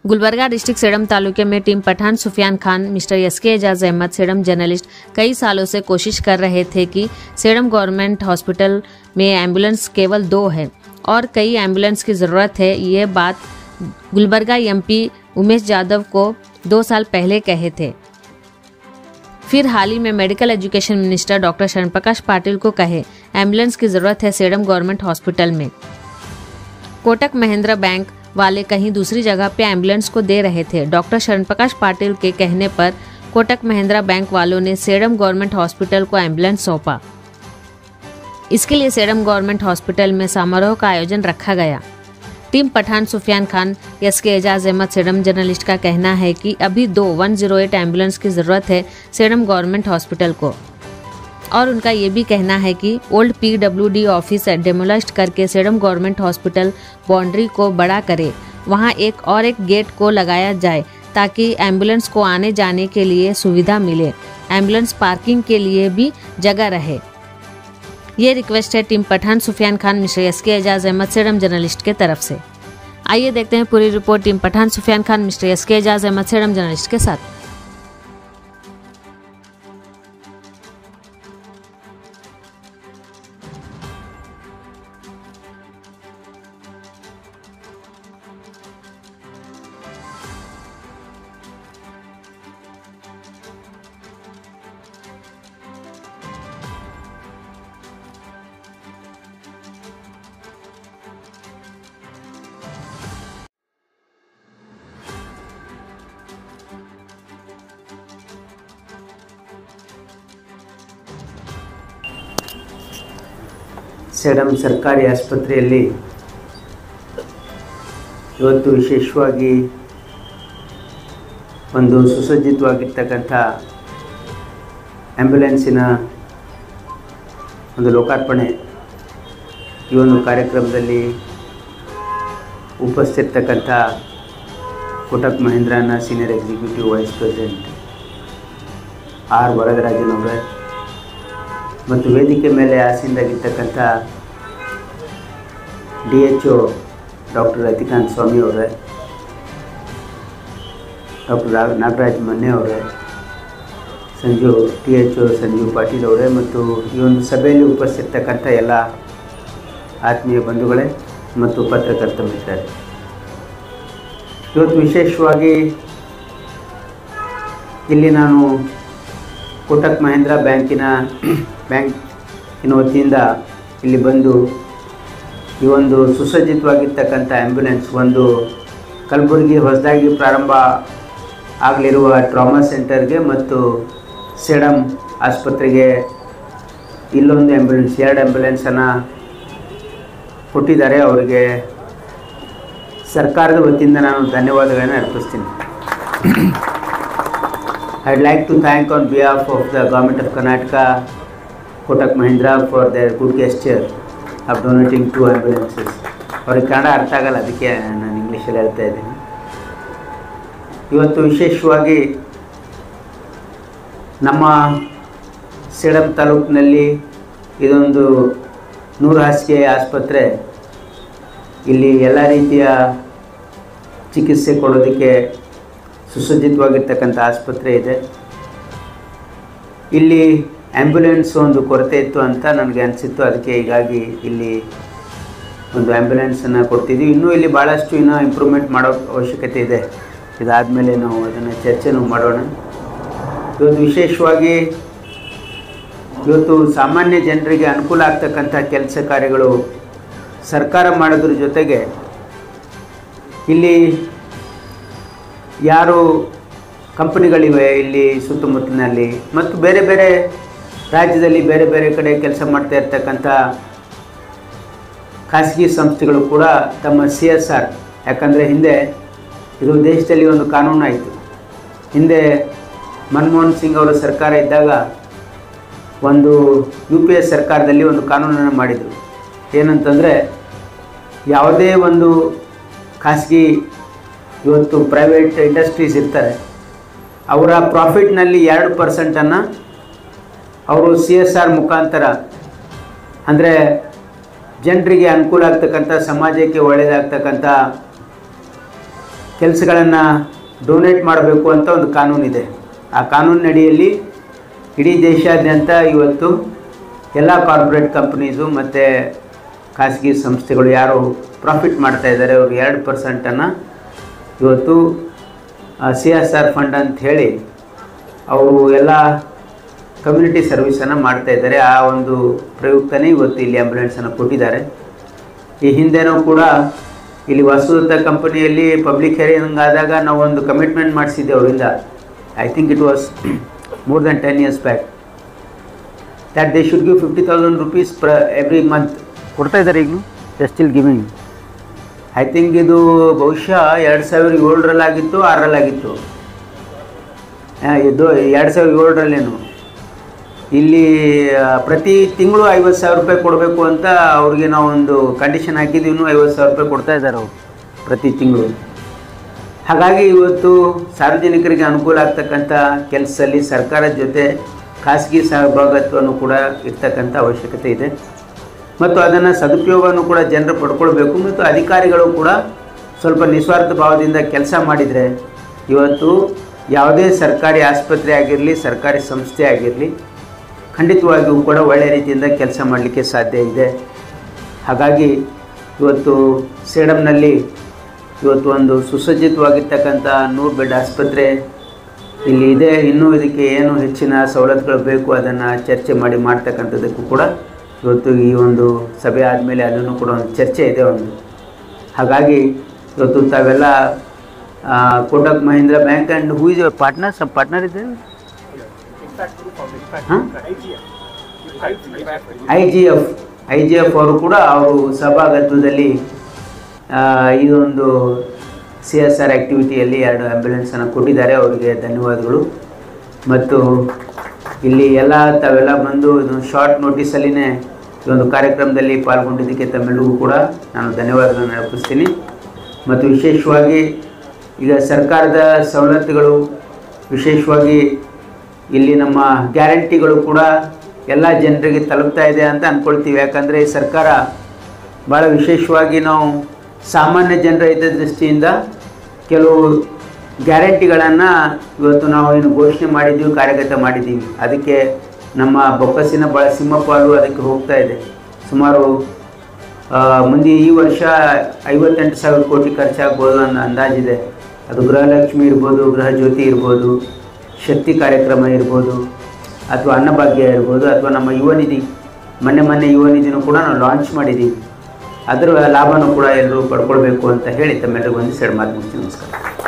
Gulbarga district Sedam तालुके में team Pathan Sufiyan Khan, mister SK Ejaz Ahmed Sedam journalist कई सालों से कोशिश कर रहे थे कि सेडम गवर्नमेंट हॉस्पिटल में एम्बुलेंस केवल 2 है और कई एम्बुलेंस की ज़रूरत है। ये बात गुलबर्गा एमपी उमेश यादव को 2 साल पहले कहे थे। फिर हाल ही में मेडिकल एजुकेशन मिनिस्टर डॉक्टर शरण प्रकाश पाटिल को कहे एम्बुलेंस की ज़रूरत है सेडम गवर्नमेंट हॉस्पिटल में। कोटक महिंद्रा बैंक वाले कहीं दूसरी जगह पे एम्बुलेंस को दे रहे थे। डॉक्टर शरण प्रकाश पाटिल के कहने पर कोटक महिंद्रा बैंक वालों ने सेडम गवर्नमेंट हॉस्पिटल को एम्बुलेंस सौंपा। इसके लिए सेडम गवर्नमेंट हॉस्पिटल में समारोह का आयोजन रखा गया। Team Pathan Sufiyan Khan, SK Ejaz Ahmed Sedam journalist का कहना है कि अभी 108 एम्बुलेंस की ज़रूरत है सेडम गवर्नमेंट हॉस्पिटल को, और उनका ये भी कहना है कि ओल्ड PWD ऑफिस डेमोलिश करके सेडम गवर्नमेंट हॉस्पिटल बाउंड्री को बड़ा करे, वहाँ एक गेट को लगाया जाए ताकि एम्बुलेंस को आने जाने के लिए सुविधा मिले, एम्बुलेंस पार्किंग के लिए भी जगह रहे। ये रिक्वेस्ट है team Pathan Sufiyan Khan, mister SK Ejaz Ahmed Sedam journalist के तरफ से। आइए देखते हैं पूरी report team Pathan Sufiyan Khan, mister SK Ejaz Ahmed Sedam journalist के साथ। ಸೇಡಂ ಸರ್ಕಾರಿ ಆಸ್ಪತ್ರೆಯಲ್ಲಿ ಇವತ್ತು ವಿಶೇಷವಾಗಿ ಒಂದು ಸುಸಜ್ಜಿತವಾಗಿರ್ತಕ್ಕಂಥ ಆ್ಯಂಬುಲೆನ್ಸಿನ ಒಂದು ಲೋಕಾರ್ಪಣೆ ಈ ಒಂದು ಕಾರ್ಯಕ್ರಮದಲ್ಲಿ ಉಪಸ್ಥಿತರ್ತಕ್ಕಂಥ ಕೋಟಕ್ ಮಹೀಂದ್ರಾನ senior executive vice president R Varadarajan ಅವರೇ ಮತ್ತು ವೇದಿಕೆ ಮೇಲೆ ಆಸೀನರಾಗಿರ್ತಕ್ಕಂಥ DHO ಡಾಕ್ಟರ್ ರತಿಕಾಂತ್ ಸ್ವಾಮಿ ಅವರೇ, ಡಾಕ್ಟರ್ ನಾಗರಾಜ್ ಮನ್ನೆ ಅವರೇ, THO ಸಂಜೀವ್ ಪಾಟೀಲ್ ಅವರೇ ಮತ್ತು ಈ ಒಂದು ಸಭೆಯಲ್ಲಿ ಉಪಸ್ಥಿತರ್ತಕ್ಕಂಥ ಎಲ್ಲ ಆತ್ಮೀಯ ಬಂಧುಗಳೇ ಮತ್ತು ಪತ್ರಕರ್ತ ಮಿತ್ರರೇ, ಇವತ್ತು ವಿಶೇಷವಾಗಿ ಇಲ್ಲಿ ನಾನು ಕೋಟಕ್ ಮಹೀಂದ್ರಾ ಬ್ಯಾಂಕಿನ ವತಿಯಿಂದ ಇಲ್ಲಿ ಬಂದು ಈ ಒಂದು ಸುಸಜ್ಜಿತವಾಗಿರ್ತಕ್ಕಂಥ ಆ್ಯಂಬುಲೆನ್ಸ್ ಒಂದು ಕಲಬುರಗಿ ಹೊಸದಾಗಿ ಪ್ರಾರಂಭ ಆಗಲಿರುವ ಟ್ರಾಮಾ ಸೆಂಟರ್ಗೆ ಮತ್ತು ಸೇಡಂ ಆಸ್ಪತ್ರೆಗೆ ಇಲ್ಲೊಂದು ಆ್ಯಂಬುಲೆನ್ಸ್ 2 ಆ್ಯಂಬುಲೆನ್ಸನ್ನು ಕೊಟ್ಟಿದ್ದಾರೆ. ಅವರಿಗೆ ಸರ್ಕಾರದ ವತಿಯಿಂದ ನಾನು ಧನ್ಯವಾದಗಳನ್ನು ಅರ್ಪಿಸ್ತೀನಿ. I'd like to thank on behalf of the Government of Karnataka, Kotak Mahindra for their good gesture of donating 2 ambulances. ಅವ್ರಿಗೆ ಕನ್ನಡ ಅರ್ಥ ಆಗಲ್ಲ, ಅದಕ್ಕೆ ನಾನು ಇಂಗ್ಲೀಷಲ್ಲಿ ಹೇಳ್ತಾ ಇದ್ದೀನಿ. ಇವತ್ತು ವಿಶೇಷವಾಗಿ ನಮ್ಮ ಸೇಡಂ ತಾಲೂಕಿನಲ್ಲಿ ಇದೊಂದು 100 ಹಾಸಿಗೆ ಆಸ್ಪತ್ರೆ. ಇಲ್ಲಿ ಎಲ್ಲ ರೀತಿಯ ಚಿಕಿತ್ಸೆ ಕೊಡೋದಕ್ಕೆ ಸುಸಜ್ಜಿತವಾಗಿರ್ತಕ್ಕಂಥ ಆಸ್ಪತ್ರೆ ಇದೆ. ಇಲ್ಲಿ ಆ್ಯಂಬುಲೆನ್ಸ್ ಒಂದು ಕೊರತೆ ಇತ್ತು ಅಂತ ನನಗೆ ಅನಿಸಿತ್ತು, ಅದಕ್ಕೆ ಹೀಗಾಗಿ ಇಲ್ಲಿ ಒಂದು ಆ್ಯಂಬುಲೆನ್ಸನ್ನು ಕೊಡ್ತಿದ್ದೀವಿ. ಇನ್ನೂ ಇಲ್ಲಿ ಭಾಳಷ್ಟು ಇಂಪ್ರೂವ್ಮೆಂಟ್ ಮಾಡೋ ಅವಶ್ಯಕತೆ ಇದೆ. ಇದಾದಮೇಲೆ ನಾವು ಅದನ್ನು ಚರ್ಚೆನೂ ಮಾಡೋಣ. ಇವತ್ತು ವಿಶೇಷವಾಗಿ ಇವತ್ತು ಸಾಮಾನ್ಯ ಜನರಿಗೆ ಅನುಕೂಲ ಆಗ್ತಕ್ಕಂಥ ಕೆಲಸ ಕಾರ್ಯಗಳು ಸರ್ಕಾರ ಮಾಡೋದ್ರ ಜೊತೆಗೆ ಇಲ್ಲಿ ಯಾರು ಕಂಪನಿಗಳಿವೆ ಇಲ್ಲಿ ಸುತ್ತಮುತ್ತಲಿನಲ್ಲಿ ಮತ್ತು ಬೇರೆ ಬೇರೆ ರಾಜ್ಯದಲ್ಲಿ ಬೇರೆ ಬೇರೆ ಕಡೆ ಕೆಲಸ ಮಾಡ್ತಾ ಇರ್ತಕ್ಕಂಥ ಖಾಸಗಿ ಸಂಸ್ಥೆಗಳು ಕೂಡ ತಮ್ಮ CSR, ಯಾಕಂದರೆ ಹಿಂದೆ ಇದು ದೇಶದಲ್ಲಿ ಒಂದು ಕಾನೂನು ಆಯಿತು. ಹಿಂದೆ ಮನಮೋಹನ್ ಸಿಂಗ್ ಅವರ ಸರ್ಕಾರ ಇದ್ದಾಗ ಒಂದು UPA ಸರ್ಕಾರದಲ್ಲಿ ಒಂದು ಕಾನೂನನ್ನು ಮಾಡಿದರು. ಏನಂತಂದರೆ ಯಾವುದೇ ಒಂದು ಖಾಸಗಿ ಇವತ್ತು ಪ್ರೈವೇಟ್ ಇಂಡಸ್ಟ್ರೀಸ್ ಇರ್ತಾರೆ, ಅವರ ಪ್ರಾಫಿಟ್ನಲ್ಲಿ 2% ಅವರು CSR ಮುಖಾಂತರ, ಅಂದರೆ ಜನರಿಗೆ ಅನುಕೂಲ ಆಗ್ತಕ್ಕಂಥ, ಸಮಾಜಕ್ಕೆ ಒಳ್ಳೆಯದಾಗ್ತಕ್ಕಂಥ ಕೆಲಸಗಳನ್ನು ಡೊನೇಟ್ ಮಾಡಬೇಕು ಅಂತ ಒಂದು ಕಾನೂನಿದೆ. ಆ ಕಾನೂನಿನಡಿಯಲ್ಲಿ ಇಡೀ ದೇಶಾದ್ಯಂತ ಇವತ್ತು ಎಲ್ಲ ಕಾರ್ಪೊರೇಟ್ ಕಂಪ್ನೀಸು ಮತ್ತು ಖಾಸಗಿ ಸಂಸ್ಥೆಗಳು ಯಾರು ಪ್ರಾಫಿಟ್ ಮಾಡ್ತಾಯಿದ್ದಾರೆ ಅವರು 2% ಇವತ್ತು CSR ಫಂಡ್ ಅಂತ ಹೇಳಿ ಅವರು ಎಲ್ಲ ಕಮ್ಯುನಿಟಿ ಸರ್ವಿಸನ್ನು ಮಾಡ್ತಾಯಿದ್ದಾರೆ. ಆ ಒಂದು ಪ್ರಯುಕ್ತನೇ ಇವತ್ತು ಇಲ್ಲಿ ಆ್ಯಂಬುಲೆನ್ಸನ್ನು ಕೊಟ್ಟಿದ್ದಾರೆ. ಈ ಹಿಂದೆನೂ ಕೂಡ ಇಲ್ಲಿ ವಸುದತ್ತ ಕಂಪನಿಯಲ್ಲಿ ಪಬ್ಲಿಕ್ ಹಿಯರಿಂಗ್ ಆದಾಗ ನಾವು ಒಂದು ಕಮಿಟ್ಮೆಂಟ್ ಮಾಡಿಸಿದ್ದೆ ಅವರಿಂದ. I think it was more than 10 years back that they should give 50,000 rupees every month. ಕೊಡ್ತಾ ಇದ್ದಾರೆ ಈಗಲೂ, they still giving. I think ಇದು ಬಹುಶಃ 2007ರಲ್ಲಾಗಿತ್ತು, 6ರಲ್ಲಾಗಿತ್ತು. ಇದು 2007ರಲ್ಲೇನು ಇಲ್ಲಿ ಪ್ರತಿ ತಿಂಗಳು 50,000 ರೂಪಾಯಿ ಕೊಡಬೇಕು ಅಂತ ಅವ್ರಿಗೆ ನಾವು ಒಂದು ಕಂಡೀಷನ್ ಹಾಕಿದ್ವಿ. ಇನ್ನೂ 50,000 ರೂಪಾಯಿ ಕೊಡ್ತಾ ಇದ್ದಾರೆ ಅವರು ಪ್ರತಿ ತಿಂಗಳು. ಹಾಗಾಗಿ ಇವತ್ತು ಸಾರ್ವಜನಿಕರಿಗೆ ಅನುಕೂಲ ಆಗ್ತಕ್ಕಂಥ ಕೆಲಸದಲ್ಲಿ ಸರ್ಕಾರದ ಜೊತೆ ಖಾಸಗಿ ಸಹಭಾಗಿತ್ವವನ್ನು ಕೂಡ ಇರ್ತಕ್ಕಂಥ ಅವಶ್ಯಕತೆ ಇದೆ ಮತ್ತು ಅದನ್ನು ಸದುಪಯೋಗವನ್ನು ಕೂಡ ಜನರು ಪಡ್ಕೊಳ್ಬೇಕು. ಮತ್ತು ಅಧಿಕಾರಿಗಳು ಕೂಡ ಸ್ವಲ್ಪ ನಿಸ್ವಾರ್ಥ ಭಾವದಿಂದ ಕೆಲಸ ಮಾಡಿದರೆ ಇವತ್ತು ಯಾವುದೇ ಸರ್ಕಾರಿ ಆಸ್ಪತ್ರೆ ಆಗಿರಲಿ, ಸರ್ಕಾರಿ ಸಂಸ್ಥೆ ಆಗಿರಲಿ, ಖಂಡಿತವಾಗಿಯೂ ಕೂಡ ಒಳ್ಳೆಯ ರೀತಿಯಿಂದ ಕೆಲಸ ಮಾಡಲಿಕ್ಕೆ ಸಾಧ್ಯ ಇದೆ. ಹಾಗಾಗಿ ಇವತ್ತು ಸೇಡಂನಲ್ಲಿ ಇವತ್ತು ಒಂದು ಸುಸಜ್ಜಿತವಾಗಿರ್ತಕ್ಕಂಥ 100 ಬೆಡ್ ಆಸ್ಪತ್ರೆ ಇಲ್ಲಿ ಇದೆ. ಇನ್ನೂ ಇದಕ್ಕೆ ಏನು ಹೆಚ್ಚಿನ ಸವಲತ್ತುಗಳು ಬೇಕು ಅದನ್ನು ಚರ್ಚೆ ಮಾಡ್ತಕ್ಕಂಥದ್ದಕ್ಕೂ ಕೂಡ ಇವತ್ತು ಈ ಒಂದು ಸಭೆ ಆದಮೇಲೆ ಅದನ್ನು ಕೂಡ ಒಂದು ಚರ್ಚೆ ಇದೆ ಒಂದು. ಹಾಗಾಗಿ ಇವತ್ತು ತಾವೆಲ್ಲ Kotak Mahindra bank and who is your partner? Some partner ಇದೆ. IGF ಅವರು ಕೂಡ ಅವರು ಸಹಭಾಗಿತ್ವದಲ್ಲಿ ಇದೊಂದು CSR ಆ್ಯಕ್ಟಿವಿಟಿಯಲ್ಲಿ 2 ಆ್ಯಂಬುಲೆನ್ಸನ್ನು ಕೊಟ್ಟಿದ್ದಾರೆ. ಅವರಿಗೆ ಧನ್ಯವಾದಗಳು. ಮತ್ತು ಇಲ್ಲಿ ತಾವೆಲ್ಲ ಬಂದು ಇದು ಶಾರ್ಟ್ ನೋಟಿಸಲ್ಲಿನೇ ಈ ಒಂದು ಕಾರ್ಯಕ್ರಮದಲ್ಲಿ ಪಾಲ್ಗೊಂಡಿದ್ದಕ್ಕೆ ತಮ್ಮೆಲ್ಲರಿಗೂ ಕೂಡ ನಾನು ಧನ್ಯವಾದಗಳನ್ನು ಅರ್ಪಿಸ್ತೀನಿ. ಮತ್ತು ವಿಶೇಷವಾಗಿ ಈಗ ಸರ್ಕಾರದ ಸವಲತ್ತುಗಳು, ವಿಶೇಷವಾಗಿ ಇಲ್ಲಿ ನಮ್ಮ ಗ್ಯಾರಂಟಿಗಳು ಕೂಡ ಎಲ್ಲ ಜನರಿಗೆ ತಲುಪ್ತಾ ಇದೆ ಅಂತ ಅಂದ್ಕೊಳ್ತೀವಿ. ಯಾಕಂದರೆ ಈ ಸರ್ಕಾರ ಭಾಳ ವಿಶೇಷವಾಗಿ ನಾವು ಸಾಮಾನ್ಯ ಜನರ ಹಿತದೃಷ್ಟಿಯಿಂದ ಕೆಲವು ಗ್ಯಾರಂಟಿಗಳನ್ನು ಇವತ್ತು ನಾವು ಏನು ಘೋಷಣೆ ಮಾಡಿದ್ದೀವಿ, ಕಾರ್ಯಗತ ಮಾಡಿದ್ದೀವಿ. ಅದಕ್ಕೆ ನಮ್ಮ ಬೊಕ್ಕಸಿನ ಭಾಳ ಸಿಂಹಪಾಲು ಅದಕ್ಕೆ ಹೋಗ್ತಾ ಇದೆ. ಸುಮಾರು ಮುಂದೆ ಈ ವರ್ಷ 58,000 ಕೋಟಿ ಖರ್ಚಾಗ್ಬೋದು ಅನ್ನೋ ಅಂದಾಜಿದೆ. ಅದು ಗೃಹಲಕ್ಷ್ಮಿ ಇರ್ಬೋದು, ಗೃಹ ಜ್ಯೋತಿ ಇರ್ಬೋದು, ಶಕ್ತಿ ಕಾರ್ಯಕ್ರಮ ಇರ್ಬೋದು, ಅಥವಾ ಅನ್ನಭಾಗ್ಯ ಇರ್ಬೋದು, ಅಥವಾ ನಮ್ಮ ಯುವ ನಿಧಿ, ಮೊನ್ನೆ ಯುವ ನಿಧಿನೂ ಕೂಡ ನಾವು ಲಾಂಚ್ ಮಾಡಿದ್ದೀವಿ. ಅದರ ಲಾಭನೂ ಕೂಡ ಎಲ್ಲರೂ ಪಡ್ಕೊಳ್ಬೇಕು ಅಂತ ಹೇಳಿ ತಮ್ಮೆಲ್ಲರಿಗೂ ಒಂದು ಸೆಡ್ ಮಾತು ಮುಗಿಸಿ ನಮಸ್ಕಾರ.